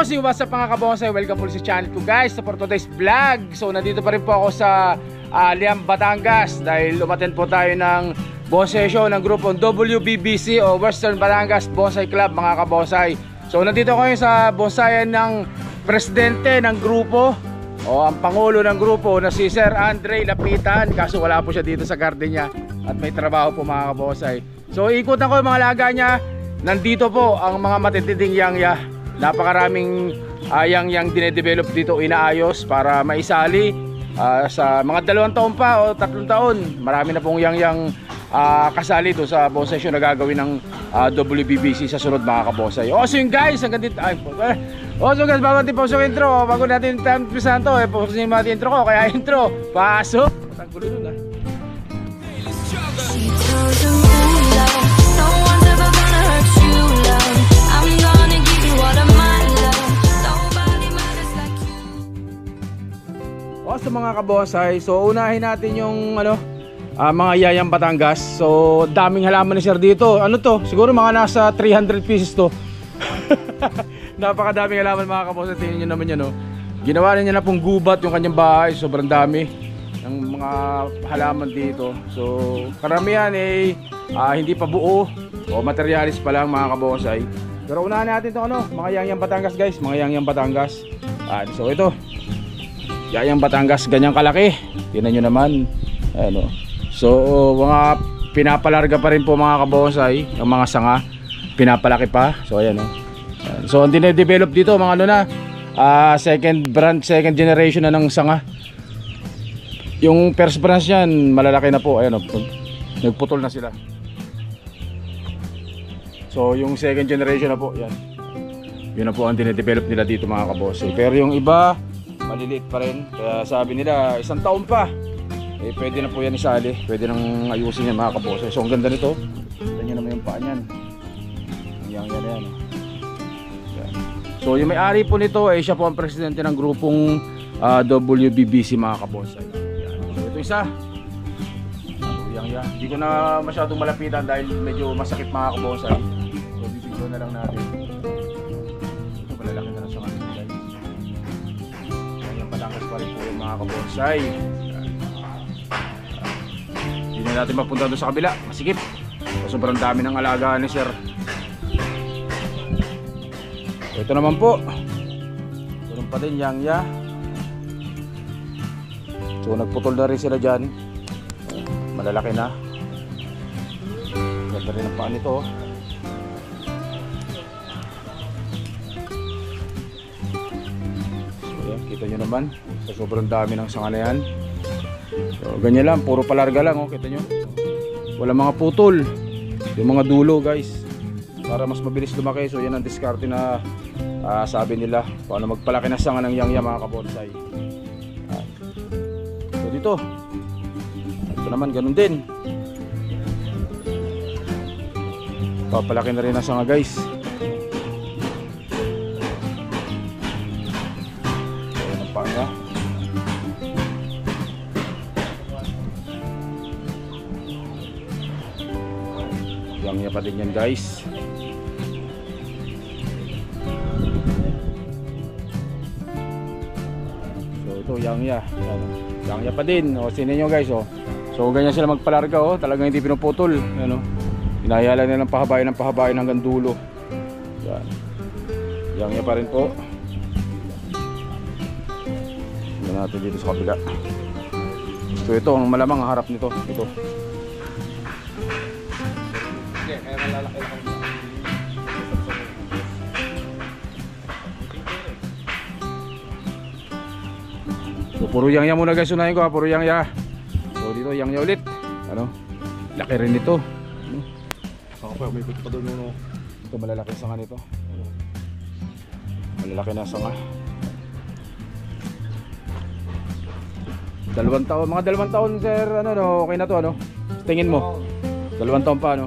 boss, what's up mga kabonsay? Welcome po sa channel ko guys for today's vlog. So nandito pa rin po ako sa Liam, Batangas dahil umattend po tayo ng bonsai show ng grupong WBBC o Western Batangas Bonsai Club mga kabonsay. So nandito ko ngayon sa bonsayan ng presidente ng grupo o ang pangulo ng grupo na si Sir Andre Lapitan, kaso wala po siya dito sa garden niya at may trabaho po mga kabonsay. So ikutan ko yung mga laga niya. Nandito po ang mga matitinding yangya. Napakaraming yang dinedevelop dito, inaayos para maisali sa mga 2 taon pa o 3 taon. Marami na pong yang kasali doon sa bonsai show na gagawin ng WBBC sa sunod mga kabonsay. So yun guys, hanggang dito. So guys, bago natin po sa intro, bago natin timpisan to, pupusin yung mga intro ko, kaya intro, pasok! Ang gulo nun sa mga kabonsay. So unahin natin yung mga yayang Batangas. So daming halaman ni sir dito. Ano to? Siguro mga nasa 300 pieces to. Napakadaming halaman mga kabonsay. Tingnan nyo naman yan, ginawa niya na pong gubat yung kanyang bahay. Sobrang dami ng mga halaman dito. So karamihan hindi pa buo o materialis pa lang mga kabonsay. Pero unahin natin itong mga yayang Batangas guys. Mga yayang Batangas. So ito, yayang Batangas, ganyang kalaki. Tingnan nyo naman. So mga pinapalarga pa rin po mga kabonsay. Ang mga sanga pinapalaki pa. So ayan So ang dinedevelop dito mga second generation na ng sanga. Yung first branch yan malalaki na po. Ayan nagputol na sila. So yung second generation na po yan. Yun na po ang dinedevelop nila dito mga kabonsay. Pero yung iba maliliit pa rin, kaya sabi nila 1 taon pa pwede na po yan isali, pwede nang ayusin yan mga kabonsay. So ang ganda nito, tignan nyo naman yung paa nyan, yan. So yung may-ari po nito siya po ang presidente ng grupong WBBC mga kabonsay. So ito isa, hindi ko na masyadong malapitan dahil medyo masakit mga kabonsay. So bibigyan na lang natin. Ito malalaki na lang sa mga guys. Batangas pa rin po yung mga kabonsay. Hindi na natin mapunta doon sa kabila, masikip. Sobrang dami ng alagaan ni sir. Ito naman po, ganun pa din yangya. So nagputol na rin sila dyan. Malalaki na. Ganda rin ang paan nito. Kita nyo naman, sa sobrang dami ng sanga na yan. So ganyan lang, puro palarga lang kita nyo. Wala mga putol. Yung mga dulo guys, para mas mabilis lumaki. So yan ang diskarte na sabi nila paano magpalaki na sanga ng yangya mga kabonsay. So dito, ito naman ganun din. Papalaki na rin ang sanga guys. Yangya pa din yan guys. So ito yangya pa din. Sinin nyo guys So ganyan sila magpalarga talagang hindi pinuputol. Inaya lang nilang pahabayan hanggang dulo. Yan. Yangya pa rin po. Tignan natin dito sa kabila. So ito ang malamang harap nito. Ito. Kaya malalaki lang. So puro yangya muna guys, unahin ko puro yangya. So dito yangya ulit. Laki rin nito. May ikot pa doon Ito malalaki sanga nito. Malalaki na sanga. 2 taon, mga 2 taon sir, okay na to tingin mo? 2 taon pa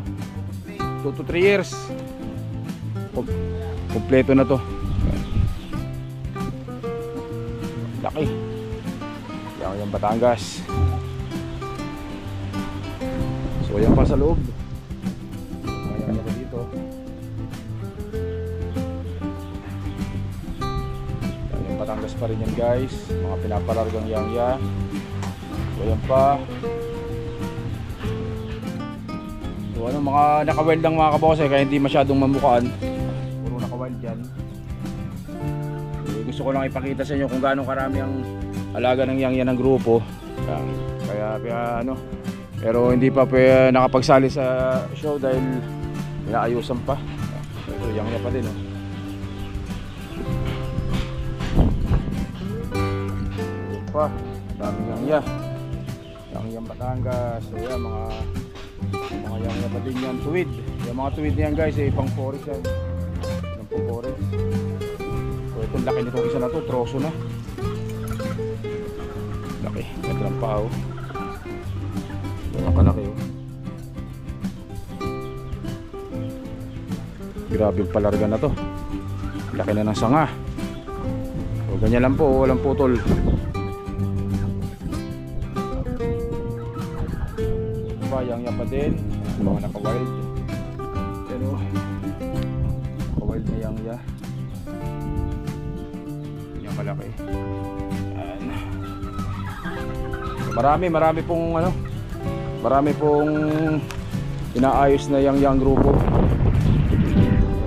2 to 3 years. Kompleto na to. Laki. Yan Batangas. So yan pa sa loob. Ayan na dito. Batangas pa rin yan guys. Mga pinapalargang yangya. So yan pa. So ano, mga naka-wild lang mga kabose, kaya hindi masyadong mamukaan. Puro naka-wild yan. So, gusto ko lang ipakita sa inyo kung gaano karami ang alaga ng yangya ng grupo. Kaya ano, pero hindi pa nakapagsali sa show dahil inaayusan pa. Ito yangya pa din, oh. Ito pa, daming yangya. Yangyang Batangas. So yan, mga yangya pa din yan. Tuwid. Yung mga tuwid niyan guys, pang forest yan. Yung pang forest. So itong laki nitong isa na to, troso na. Laki, ganda ng paa, oh. Nakalaki, oh. Grabe yung palarga na to. Laki na ng sanga. So ganyan lang po, walang putol. Bayang yan pa din. Mga naka-wild. Pero naka-wild na yangya. Yan malaki. Marami pong ano, marami pong inaayos na yang grupo.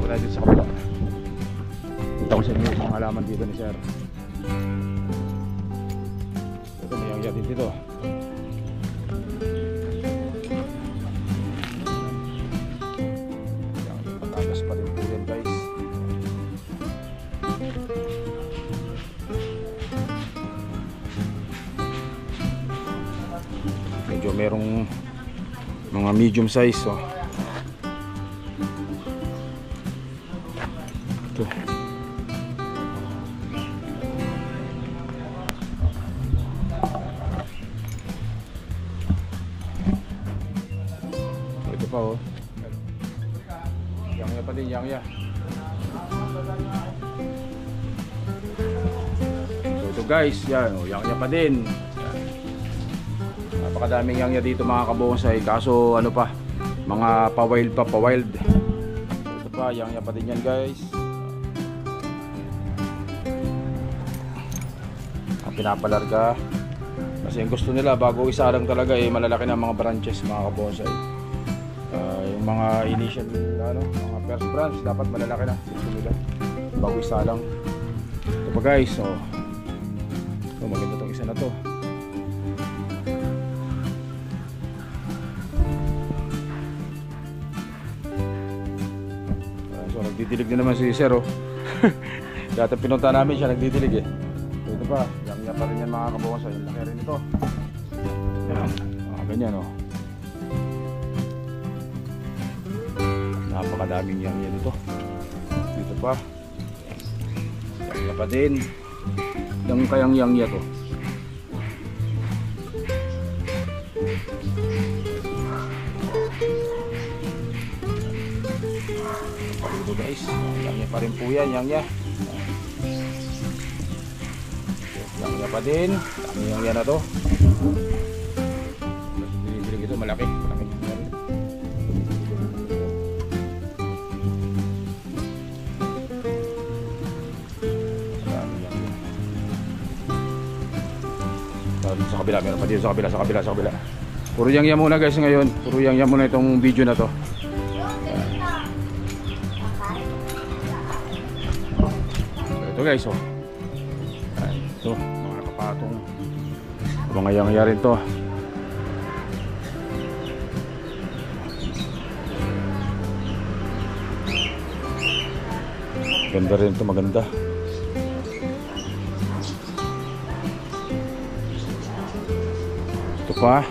Wala dito sa kabila. Ito ko sa inyo yung mga halaman dito ni sir. Ito may yang din dito. Yang Batangas pa rin po yan guys. Medyo merong mga medium size, oh. Ito. Ito pa, oh. Yangya pa din, yangya. So ito guys, yan, oh, yangya pa din. Napakadaming yangya dito mga kabonsay, kaso ano pa, mga pa-wild. Ito pa, yangya pa din yan guys. Pinapalarga kasi yung gusto nila bago isalang talaga malalaki na mga branches mga kabonsay. Yung mga initial ano, mga first branch dapat malalaki na gusto nila bago isalang. Ito pa guys, so maganda tong isa na to. So nagdidilig na naman si sir, oh. Dati pinunta namin siya, nagdidilig, eh. So, ito pa, yangya pa rin yan mga kabonsay. Yung laki rin ito. Yan, ganyan, oh. Napakadaming yangya dito. Dito pa, yangya pa din. Yung kayang yangya to. Ito guys, yangya pa rin po yan, yangya. Yangya pa din, dami yangya na to. Dinidilig ito, malaki. Sa kabila, meron pa dito sa kabila. Puro yangya muna guys ngayon. Puro yangya muna itong video na to. Ito guys, oh. Ito, mga nakapatong mga yangya rin to. Ganda rin to, maganda. Ito pa.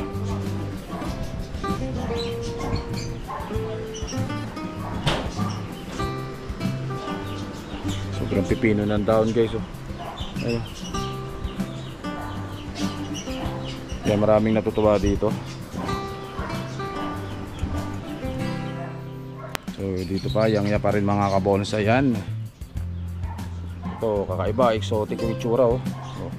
Sobrang pipino ng daon guys, oh. Ayun. Kaya maraming natutuwa dito. So dito pa, yangya pa rin mga kabonsay yan. Ito, kakaiba, exotic yung itsura, oh. So,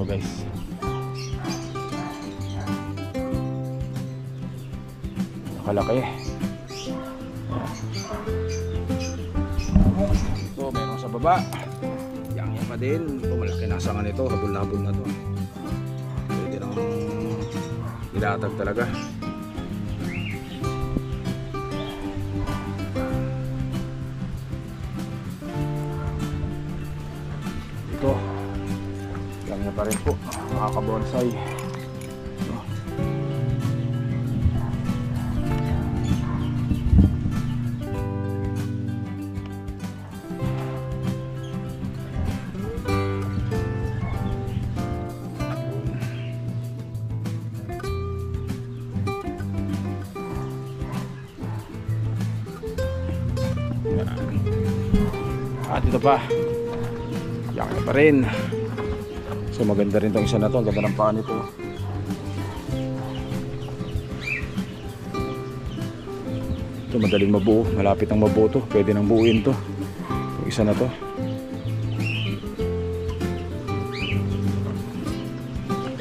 guys. Nakalaki. Ito meron sa baba. Yang pa din. Ito malaki nasangan ito. Habol na to. Pwede nang ilatag talaga. Ito yan na pa rin po, makaka-bonsai. At ito pa, yan pa rin. So maganda rin tong isa na to, ang ganda ng paa nito. Ito madaling mabuo, malapit ang mabuo to, pwede nang buuin to. Yung isa na to.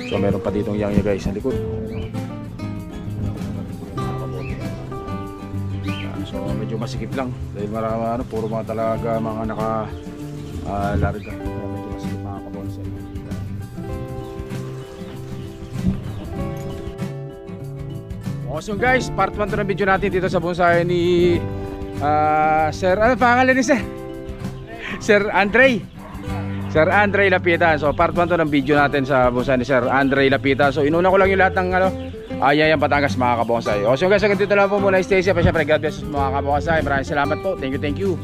So meron pa ditong yang guys sa likod. So medyo masikip lang dahil marami puro mga talaga mga naka-larga. Medyo masikip mga kabonsai. So guys, part 1 to ng video natin dito sa bonsai ni Sir, ano pangalan ni Sir? Sir Andre. Sir Andre Lapitan. So part 1 to ng video natin sa bonsai ni Sir Andre Lapitan. So inuna ko lang yung lahat ng Ayayang Batangas mga kabonsai. So guys, hanggang dito lang po muna. Stay safe. Siyempre, God bless mga kabonsai. Maraming salamat po. Thank you.